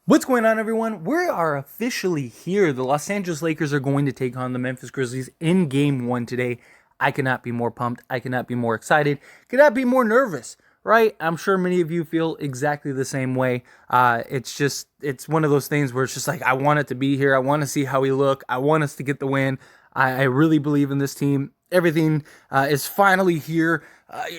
What's going on, everyone? We are officially here. The Los Angeles Lakers are going to take on the Memphis Grizzlies in Game 1 today. I cannot be more pumped. I cannot be more excited. Could not be more nervous, right? I'm sure many of you feel exactly the same way. It's one of those things where it's just like, I want it to be here. I want to see how we look. I want us to get the win. I really believe in this team. Everything is finally here.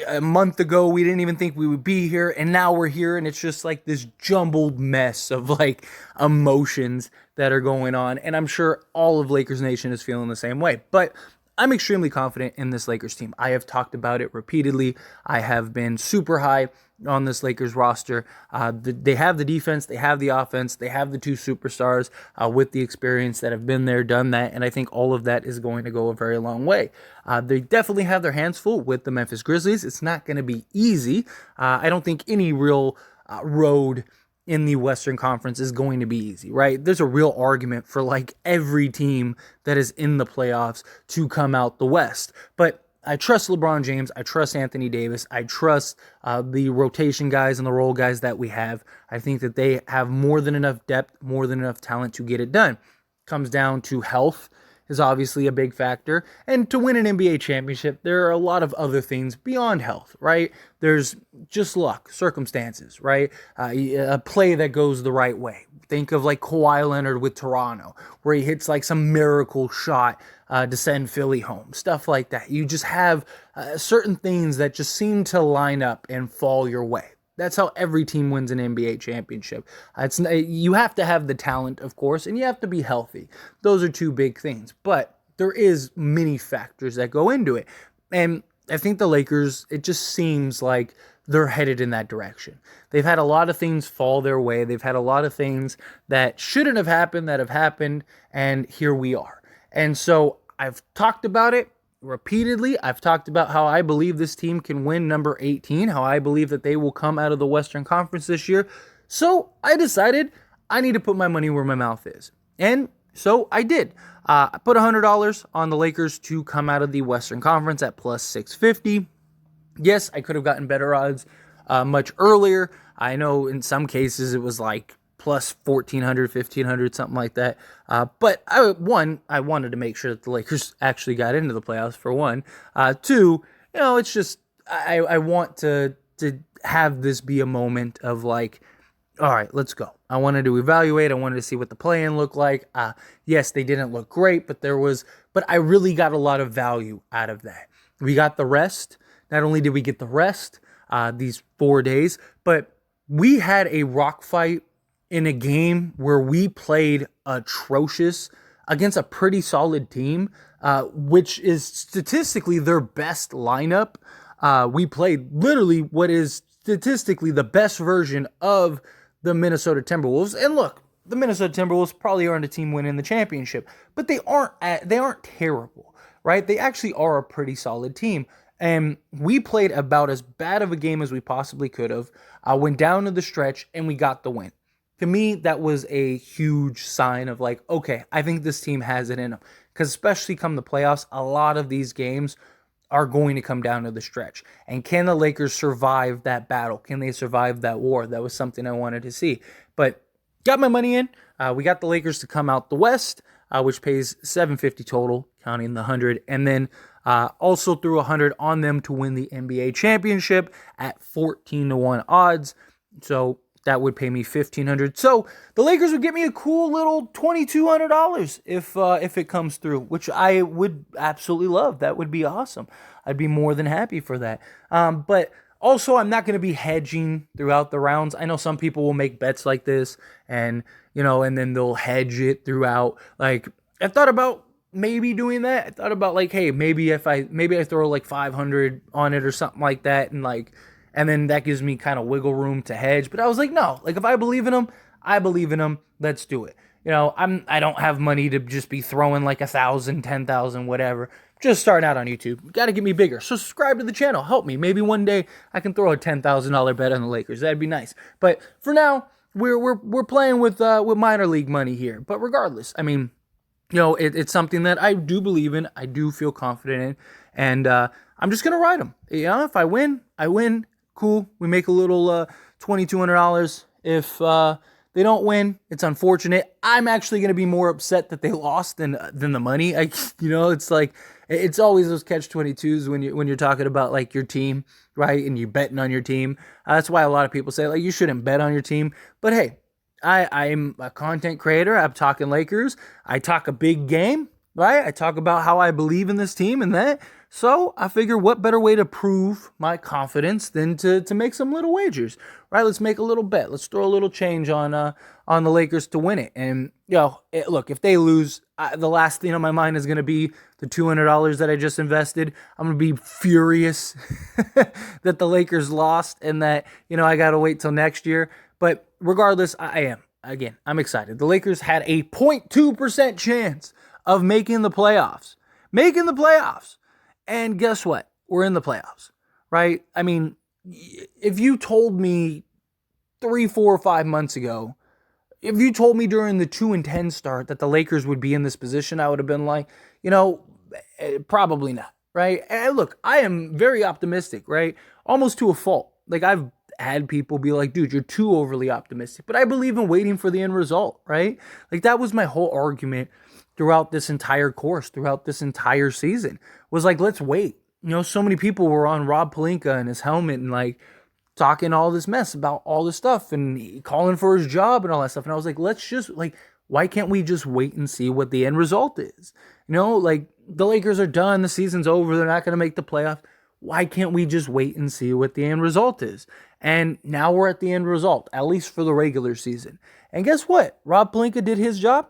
A month ago, we didn't even think we would be here, and now we're here, and it's just like this jumbled mess of like emotions that are going on, and I'm sure all of Lakers Nation is feeling the same way. But I'm extremely confident in this Lakers team. I have talked about it repeatedly. I have been super high on this Lakers roster. They have the defense, they have the offense, they have the two superstars with the experience that have been there, done that, and I think all of that is going to go a very long way. They definitely have their hands full with the Memphis Grizzlies. It's not going to be easy. I don't think any real road in the Western Conference is going to be easy, right? There's a real argument for like every team that is in the playoffs to come out the West. But I trust LeBron James. I trust Anthony Davis. I trust the rotation guys and the role guys that we have. I think that they have more than enough depth, more than enough talent to get it done. Comes down to health is obviously a big factor. And to win an NBA championship, there are a lot of other things beyond health, right? There's just luck, circumstances, right? A play that goes the right way. Think of like Kawhi Leonard with Toronto, where he hits like some miracle shot to send Philly home, stuff like that. You just have certain things that just seem to line up and fall your way. That's how every team wins an NBA championship. You have to have the talent, of course, and you have to be healthy. Those are two big things, but there is many factors that go into it. And I think the Lakers, it just seems like they're headed in that direction. They've had a lot of things fall their way. They've had a lot of things that shouldn't have happened that have happened, and here we are. And so I've talked about it repeatedly. I've talked about how I believe this team can win number 18, how I believe that they will come out of the Western Conference this year. So I decided I need to put my money where my mouth is. And so I did. I put $100 on the Lakers to come out of the Western Conference at plus 650. Yes, I could have gotten better odds much earlier. I know in some cases it was like plus 1,400, 1,500, something like that. But I wanted to make sure that the Lakers actually got into the playoffs, for one. Two, it's just, I want to have this be a moment of like, all right, let's go. I wanted to evaluate. I wanted to see what the play-in looked like. Yes, they didn't look great, but I really got a lot of value out of that. We got the rest. Not only did we get the rest these 4 days, but we had a rock fight in a game where we played atrocious against a pretty solid team, which is statistically their best lineup. We played literally what is statistically the best version of the Minnesota Timberwolves. And look, the Minnesota Timberwolves probably aren't a team winning the championship, but they aren't terrible, right? They actually are a pretty solid team. And we played about as bad of a game as we possibly could have. Went down to the stretch and we got the win. To me, that was a huge sign of like, okay, I think this team has it in them. Because especially come the playoffs, a lot of these games are going to come down to the stretch. And can the Lakers survive that battle? Can they survive that war? That was something I wanted to see. But got my money in. We got the Lakers to come out the West, which pays $750 total, counting the 100. And then also threw 100 on them to win the NBA championship at 14-1 odds. So that would pay me $1,500. So the Lakers would get me a cool little $2,200 if it comes through, which I would absolutely love. That would be awesome. I'd be more than happy for that. But also, I'm not going to be hedging throughout the rounds. I know some people will make bets like this, and then they'll hedge it throughout. Like, I thought about maybe doing that. I thought about like, hey, maybe I throw like 500 on it or something like that, and then that gives me kind of wiggle room to hedge. But I was like, no, like if I believe in them, I believe in them. Let's do it. I don't have money to just be throwing like 1,000, 10,000, whatever. Just starting out on YouTube. Got to get me bigger. So subscribe to the channel. Help me. Maybe one day I can throw a $10,000 bet on the Lakers. That'd be nice. But for now, we're playing with minor league money here. But regardless, I mean, it's something that I do believe in. I do feel confident in, and I'm just gonna ride them. If I win, I win. Cool. We make a little $2,200. If They don't win. It's unfortunate. I'm actually going to be more upset that they lost than the money. It's like it's always those catch-22s when you're talking about like your team, right? And you're betting on your team. That's why a lot of people say like you shouldn't bet on your team. But hey, I'm a content creator. I'm talking Lakers. I talk a big game, right? I talk about how I believe in this team and that. So I figure what better way to prove my confidence than to make some little wagers, right? Let's make a little bet. Let's throw a little change on the Lakers to win it. And look, if they lose, the last thing on my mind is going to be the $200 that I just invested. I'm going to be furious that the Lakers lost and that I got to wait till next year. But regardless, I am. Again, I'm excited. The Lakers had a 0.2% chance of making the playoffs. And guess what? We're in the playoffs, right? I mean, if you told me 3, 4, or 5 months ago, if you told me during the 2-10 start that the Lakers would be in this position, I would have been like, probably not, right? And look, I am very optimistic, right? Almost to a fault. Like I've had people be like, dude, you're too overly optimistic. But I believe in waiting for the end result, right? Like that was my whole argument throughout this entire course, throughout this entire season, was like, let's wait. So many people were on Rob Pelinka and his helmet and like talking all this mess about all this stuff and calling for his job and all that stuff. And I was like, let's just like, why can't we just wait and see what the end result is? Like the Lakers are done. The season's over. They're not going to make the playoffs. Why can't we just wait and see what the end result is? And now we're at the end result, at least for the regular season. And guess what? Rob Pelinka did his job.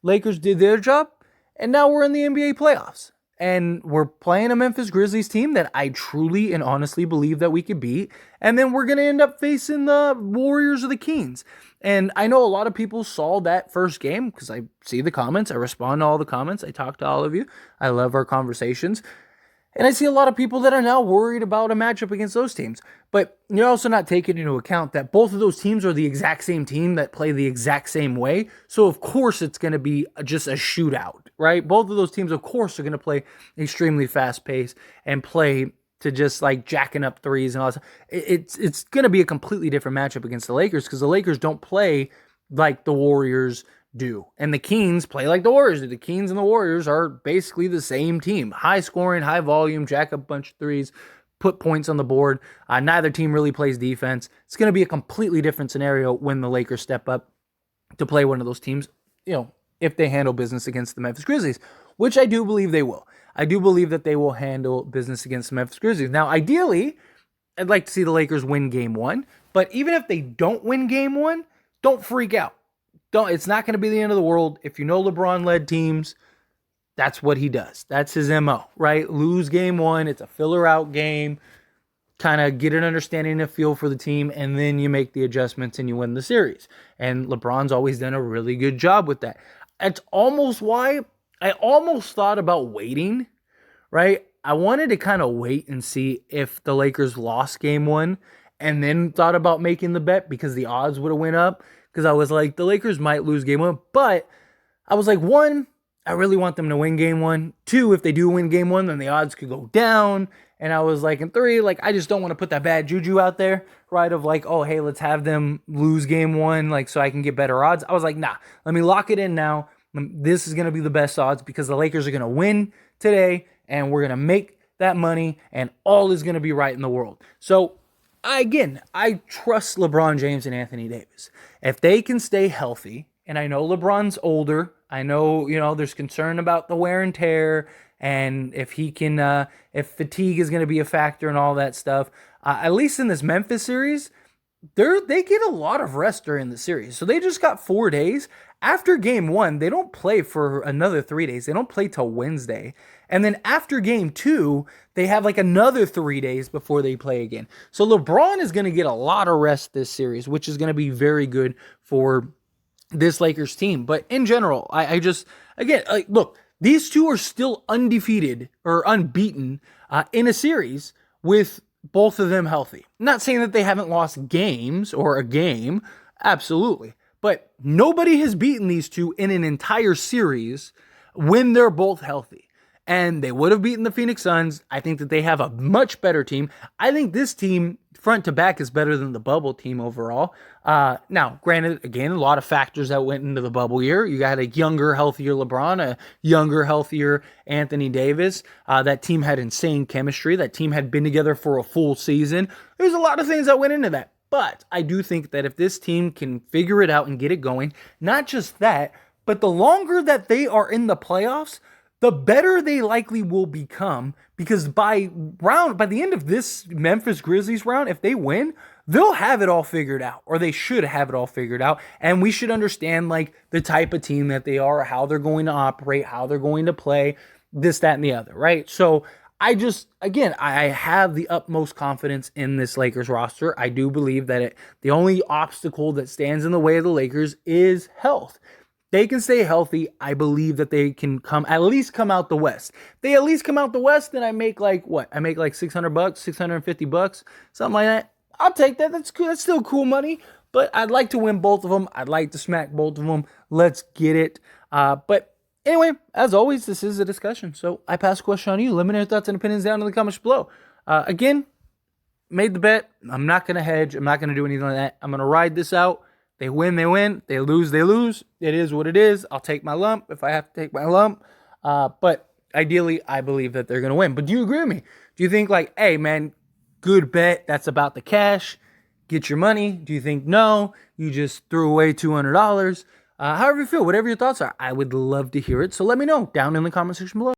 Lakers did their job. And now we're in the NBA playoffs. And we're playing a Memphis Grizzlies team that I truly and honestly believe that we could beat. And then we're going to end up facing the Warriors or the Kings. And I know a lot of people saw that first game because I see the comments. I respond to all the comments. I talk to all of you. I love our conversations. And I see a lot of people that are now worried about a matchup against those teams. But you're also not taking into account that both of those teams are the exact same team that play the exact same way. So, of course, it's going to be just a shootout, right? Both of those teams, of course, are going to play extremely fast-paced and play to just like jacking up threes and all that. It's going to be a completely different matchup against the Lakers because the Lakers don't play like the Warriors do. And the Kings play like the Warriors do. The Kings and the Warriors are basically the same team. High scoring, high volume, jack up a bunch of threes, put points on the board. Neither team really plays defense. It's going to be a completely different scenario when the Lakers step up to play one of those teams, if they handle business against the Memphis Grizzlies, which I do believe they will. I do believe that they will handle business against the Memphis Grizzlies. Now, ideally, I'd like to see the Lakers win game 1, but even if they don't win game 1, don't freak out. It's not going to be the end of the world. If you know LeBron-led teams, that's what he does. That's his MO, right? Lose game 1. It's a filler-out game. Kind of get an understanding and a feel for the team, and then you make the adjustments and you win the series. And LeBron's always done a really good job with that. That's almost why I almost thought about waiting, right? I wanted to kind of wait and see if the Lakers lost game 1 and then thought about making the bet because the odds would have went up. Because I was like, the Lakers might lose game 1. But I was like, 1, I really want them to win game 1. 2, if they do win game 1, then the odds could go down. And I was like, and 3, like, I just don't want to put that bad juju out there, right? Of like, oh, hey, let's have them lose game 1, like, so I can get better odds. I was like, nah, let me lock it in now. This is going to be the best odds because the Lakers are going to win today and we're going to make that money and all is going to be right in the world. So, I trust LeBron James and Anthony Davis. If they can stay healthy, and I know LeBron's older, I know, there's concern about the wear and tear, and if he can, if fatigue is going to be a factor and all that stuff, at least in this Memphis series, they get a lot of rest during the series. So they just got 4 days. After game 1, they don't play for another 3 days. They don't play till Wednesday. And then after game 2, they have like another 3 days before they play again. So LeBron is going to get a lot of rest this series, which is going to be very good for this Lakers team. But in general, I just, again, look, these two are still undefeated or unbeaten in a series with both of them healthy. I'm not saying that they haven't lost games or a game. Absolutely. But nobody has beaten these two in an entire series when they're both healthy. and they would have beaten the Phoenix Suns. I think that they have a much better team. I think this team, front to back, is better than the bubble team overall. Now, granted, again, a lot of factors that went into the bubble year. You got a younger, healthier LeBron, a younger, healthier Anthony Davis. That team had insane chemistry. That team had been together for a full season. There's a lot of things that went into that. But I do think that if this team can figure it out and get it going, not just that, but the longer that they are in the playoffs, the better they likely will become, because by the end of this Memphis Grizzlies round, if they win, they'll have it all figured out, or they should have it all figured out, and we should understand like the type of team that they are, how they're going to operate, how they're going to play, this, that, and the other, right? So I have the utmost confidence in this Lakers roster. I do believe that the only obstacle that stands in the way of the Lakers is health. They can stay healthy. I believe that they can at least come out the West. If they at least come out the West, then I make like what? I make like $600, $650, something like that. I'll take that. That's cool. That's still cool money. But I'd like to win both of them. I'd like to smack both of them. Let's get it. But anyway, as always, this is a discussion. So I pass the question on you. Let me know your thoughts and opinions down in the comments below. Again, made the bet. I'm not going to hedge. I'm not going to do anything like that. I'm going to ride this out. They win, they win. They lose, they lose. It is what it is. I'll take my lump if I have to take my lump. But ideally, I believe that they're going to win. But do you agree with me? Do you think like, hey, man, good bet. That's about the cash. Get your money. Do you think no? You just threw away $200. However you feel, whatever your thoughts are, I would love to hear it. So let me know down in the comment section below.